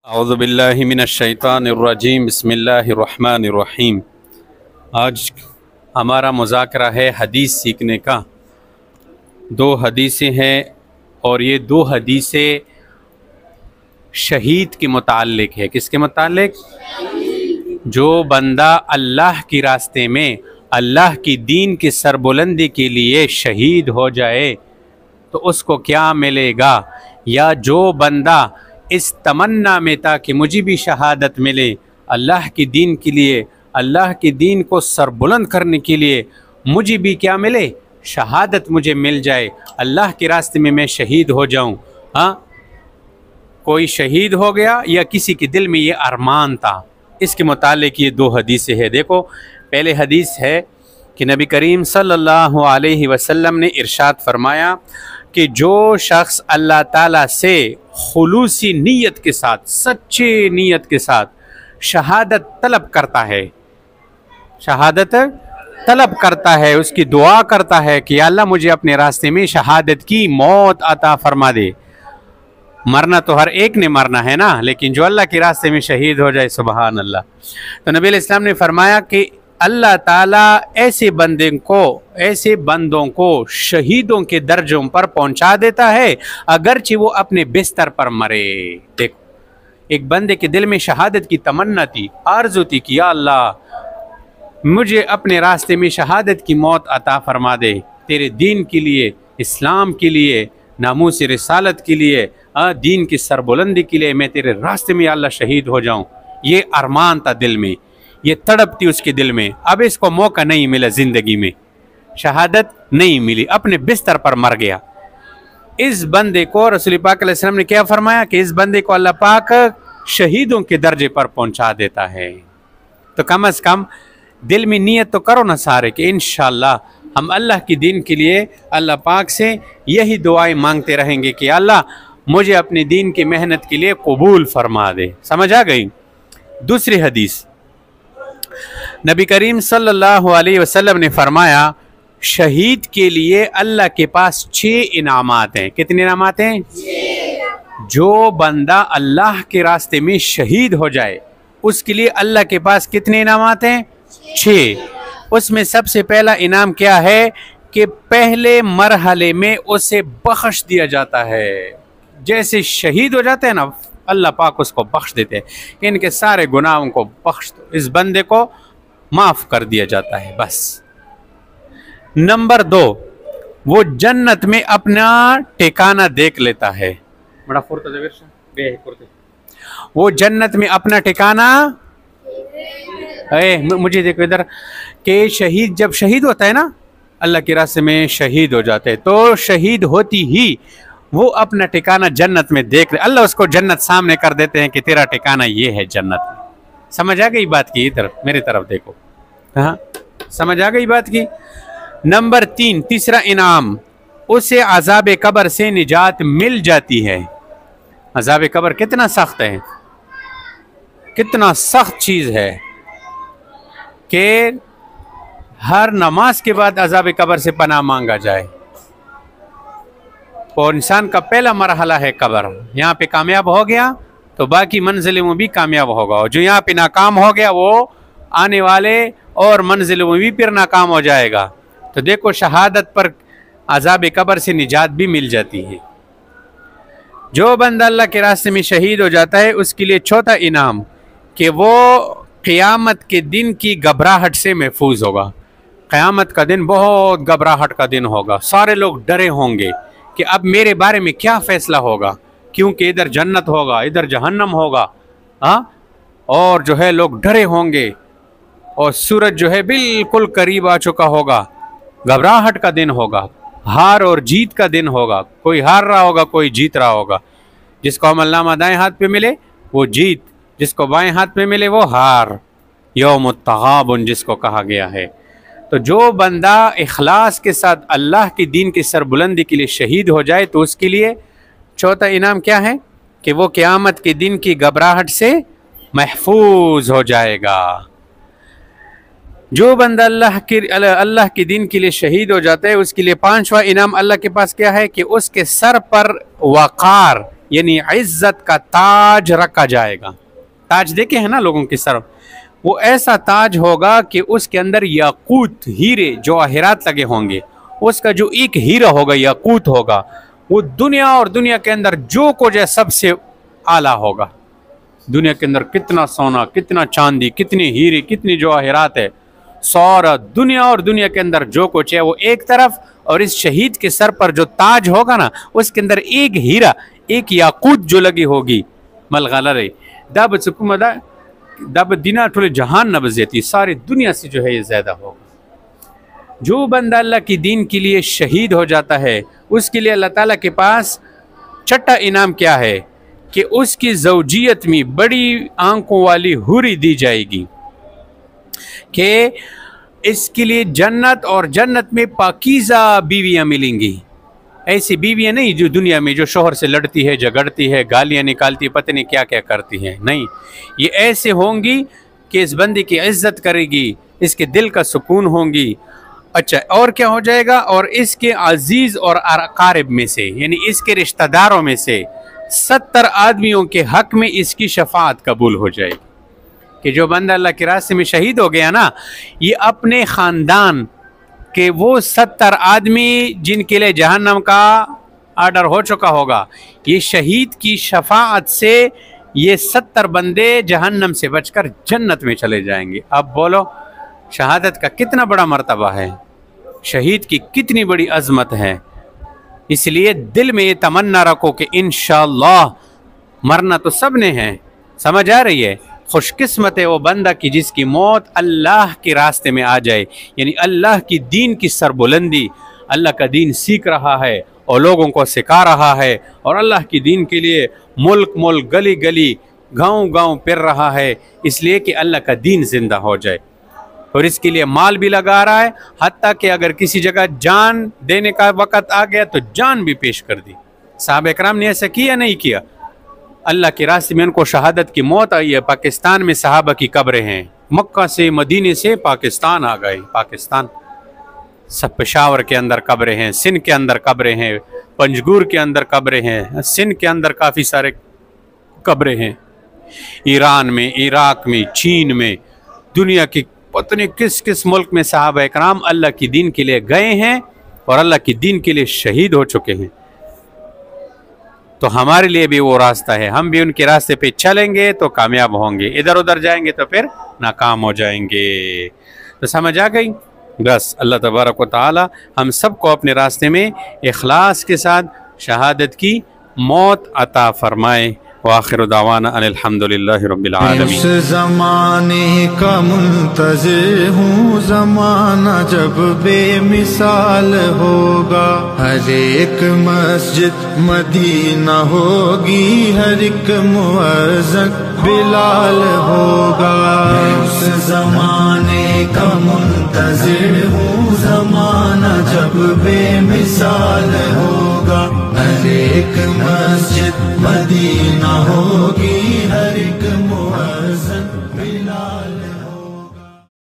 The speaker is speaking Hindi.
औज़ु बिल्लाहि मिनश्शैतानिर्रजीम बिस्मिल्लाहिर्रहमानिर्रहीम। आज हमारा मुज़ाकरा है हदीस सीखने का। दो हदीसें हैं और ये दो हदीसें शहीद के मुताल्लिक है। किसके मुताल्लिक? जो बंदा अल्लाह के रास्ते में अल्लाह की दीन की सरबुलंदी के लिए शहीद हो जाए तो उसको क्या मिलेगा, या जो बंदा इस तमन्ना में था कि मुझे भी शहादत मिले, अल्लाह की दीन के लिए, अल्लाह की दीन को सरबुलंद करने के लिए मुझे भी क्या मिले, शहादत मुझे मिल जाए, अल्लाह के रास्ते में मैं शहीद हो जाऊं। हाँ, कोई शहीद हो गया या किसी के दिल में ये अरमान था, इसके मुतालिक ये दो हदीसें हैं। देखो, पहले हदीस है कि नबी करीम सल्लल्लाहु अलैहि वसल्लम ने इरशाद फरमाया कि जो शख्स अल्लाह ताला से खुलूसी नीयत के साथ, सच्चे नीयत के साथ शहादत तलब करता है, शहादत तलब करता है, उसकी दुआ करता है कि अल्लाह मुझे अपने रास्ते में शहादत की मौत अता फरमा दे। मरना तो हर एक ने मरना है ना, लेकिन जो अल्लाह के रास्ते में शहीद हो जाए, सुबहान अल्लाह। तो नबी इस्लाम ने फरमाया कि अल्लाह ताला ऐसे बंदों को शहीदों के दर्जों पर पहुंचा देता है, अगरचे वो अपने बिस्तर पर मरे। देखो, एक बंदे के दिल में शहादत की तमन्ना थी, आरज़ू थी कि या अल्लाह मुझे अपने रास्ते में शहादत की मौत अता फरमा दे, तेरे दीन के लिए, इस्लाम के लिए, नामूस रिसालत के लिए, दीन की सरबुलंदी के लिए मैं तेरे रास्ते में या अल्लाह शहीद हो जाऊं। ये अरमान था दिल में, ये तड़प थी उसके दिल में। अब इसको मौका नहीं मिला, ज़िंदगी में शहादत नहीं मिली, अपने बिस्तर पर मर गया। इस बंदे को रसूल पाक अलैहि सल्लम ने क्या फरमाया कि इस बंदे को अल्लाह पाक शहीदों के दर्जे पर पहुंचा देता है। तो कम से कम दिल में नियत तो करो ना सारे कि इंशाअल्लाह हम अल्लाह की दीन के लिए अल्लाह पाक से यही दुआएं मांगते रहेंगे कि अल्लाह मुझे अपने दीन की मेहनत के लिए कबूल फरमा दे। समझ आ गई? दूसरी हदीस, नबी करीम सल्लल्लाहु अलैहि वसल्लम ने फरमाया शहीद के लिए अल्लाह के पास 6 इनामात हैं। कितने इनामात हैं? 6। जो बंदा अल्लाह के रास्ते में शहीद हो जाए उसके लिए अल्लाह के पास कितने इनामात हैं? 6। उसमें सबसे पहला इनाम क्या है कि पहले मरहले में उसे बख्श दिया जाता है। जैसे शहीद हो जाते हैं ना, अल्लाह पाक उसको बख्श देते हैं, इनके सारे गुनाहों को बख्श दो, इस बंदे को माफ़ कर दिया जाता है, बस। नंबर 2, वो जन्नत में अपना ठिकाना देख लेता है। बड़ा वो जन्नत में अपना ठिकाना, मुझे देखो इधर, के शहीद जब शहीद होता है ना, अल्लाह के रास्ते में शहीद हो जाते हैं, तो शहीद होती ही वो अपना ठिकाना जन्नत में देख ले, अल्लाह उसको जन्नत सामने कर देते हैं कि तेरा ठिकाना ये है जन्नत में। समझ आ गई बात की? इधर मेरी तरफ देखो, हाँ, समझ आ गई बात की? नंबर 3, तीसरा इनाम, उसे अज़ाब कब्र से निजात मिल जाती है। अज़ाब कब्र कितना सख्त है, कितना सख्त चीज़ है कि हर नमाज के बाद अज़ाब कब्र से पनाह मांगा जाए। और इंसान का पहला मरहला है कब्र। यहाँ पे कामयाब हो गया तो बाकी मंजिलों में भी कामयाब होगा, और जो यहाँ पे नाकाम हो गया वो आने वाले और मंजिलों में भी फिर नाकाम हो जाएगा। तो देखो, शहादत पर अज़ाब कब्र से निजात भी मिल जाती है। जो बंदा अल्लाह के रास्ते में शहीद हो जाता है उसके लिए चौथा इनाम कि वो क़यामत के दिन की घबराहट से महफूज होगा। क़यामत का दिन बहुत घबराहट का दिन होगा, सारे लोग डरे होंगे कि अब मेरे बारे में क्या फ़ैसला होगा, क्योंकि इधर जन्नत होगा, इधर जहन्नम होगा। हाँ, और जो है लोग डरे होंगे और सूरज जो है बिल्कुल करीब आ चुका होगा। घबराहट का दिन होगा, हार और जीत का दिन होगा। कोई हार रहा होगा, कोई जीत रहा होगा। जिसको अमलनामा दाएं हाथ पे मिले वो जीत, जिसको बाएं हाथ पे मिले वो हार। यौमुत तगाबुन जिसको कहा गया है। तो जो बंदा इखलास के साथ अल्लाह की दीन की सरबुलंदी के लिए शहीद हो जाए तो उसके लिए चौथा इनाम क्या है कि वो क़यामत के दिन की घबराहट से महफूज हो जाएगा। जो बंदा अल्लाह के दीन के लिए शहीद हो जाता है उसके लिए 5वां इनाम अल्लाह के पास क्या है कि उसके सर पर वक़ार, यानी इज्जत का ताज रखा जाएगा। ताज देखे हैं ना लोगों के सर, वो ऐसा ताज होगा कि उसके अंदर याकूत, हीरे, जवाहिरात लगे होंगे। उसका जो एक हीरा होगा, याकूत होगा, वो दुनिया और दुनिया के अंदर जो कुछ है सबसे आला होगा। दुनिया के अंदर कितना सोना, कितना चांदी, कितनी हीरे, कितनी जवाहिरात है, सारा दुनिया और दुनिया के अंदर जो कुछ है वो एक तरफ, और इस शहीद के सर पर जो ताज होगा ना, उसके अंदर एक हीरा, एक याकूत जो लगी होगी, मलगला रही दब सुकुमदा दब दिना ठुले जहान न बजेती, सारी दुनिया से जो है ये ज़्यादा होगा। जो बंदा अल्लाह की दीन के लिए शहीद हो जाता है, उसके लिए अल्लाह ताला के पास छठा इनाम क्या है कि उसकी ज़ौजियत में बड़ी आंखों वाली हुरी दी जाएगी, कि इसके लिए जन्नत, और जन्नत में पाकीज़ा बीवियाँ मिलेंगी। ऐसी बीवियाँ नहीं जो दुनिया में जो शोहर से लड़ती है, झगड़ती है, गालियाँ निकालती है, पता नहीं क्या क्या करती हैं। नहीं, ये ऐसे होंगी कि इस बंदे की इज्जत करेगी, इसके दिल का सुकून होंगी। अच्छा, और क्या हो जाएगा, और इसके अजीज़ और अकारिब में से, यानी इसके रिश्तेदारों में से 70 आदमियों के हक में इसकी शफाअत कबूल हो जाएगी। कि जो बंदा अल्लाह के रास्ते में शहीद हो गया ना, ये अपने ख़ानदान के वो 70 आदमी जिनके लिए जहन्नम का आर्डर हो चुका होगा, ये शहीद की शफाअत से ये 70 बंदे जहन्नम से बचकर जन्नत में चले जाएंगे। अब बोलो, शहादत का कितना बड़ा मर्तबा है, शहीद की कितनी बड़ी अजमत है। इसलिए दिल में ये तमन्ना रखो कि इंशाअल्लाह मरना तो सब ने है, समझ आ रही है। खुशकिस्मत है वो बंदा कि जिसकी मौत अल्लाह के रास्ते में आ जाए, यानी अल्लाह की दीन की सरबुलंदी, अल्लाह का दीन सीख रहा है और लोगों को सिखा रहा है, और अल्लाह की दीन के लिए मुल्क मुल्क, गली गली, गांव गांव फिर रहा है, इसलिए कि अल्लाह का दीन जिंदा हो जाए। और इसके लिए माल भी लगा रहा है, हत्ता कि अगर किसी जगह जान देने का वक़्त आ गया तो जान भी पेश कर दी। साहबा इकराम ने ऐसा किया नहीं किया? अल्लाह के रास्ते में उनको शहादत की मौत आई है। पाकिस्तान में सहाबा की कब्रें हैं, मक्का से, मदीने से पाकिस्तान आ गए। पाकिस्तान सब, पेशावर के अंदर कब्रें हैं, सिंध के अंदर कब्रें हैं, पंजगुर के अंदर कब्रें हैं, सिंध के अंदर काफ़ी सारे कब्रें हैं, ईरान में, इराक में, चीन में, दुनिया की पता नहीं किस किस मुल्क में सहाबा इकराम अल्लाह की दीन के लिए गए हैं और अल्लाह की दीन के लिए शहीद हो चुके हैं। तो हमारे लिए भी वो रास्ता है, हम भी उनके रास्ते पे चलेंगे तो कामयाब होंगे, इधर उधर जाएंगे तो फिर नाकाम हो जाएंगे। तो समझ आ गई? बस अल्लाह तबारक व तआला हम सबको अपने रास्ते में इखलास के साथ शहादत की मौत अता फरमाए। वाखिर दावाना अल्हम्दुलिल्लाहि रब्बिल आलमीन। उस ज़माने का मुंतज़िर हूँ, ज़माना जब बेमिसाल होगा। हर एक मस्जिद मदीना होगी, हर एक मुअज़्ज़िन बिलाल होगा। उस ज़माने का मुंतज़िर हूँ, ज़माना जब बेमिसाल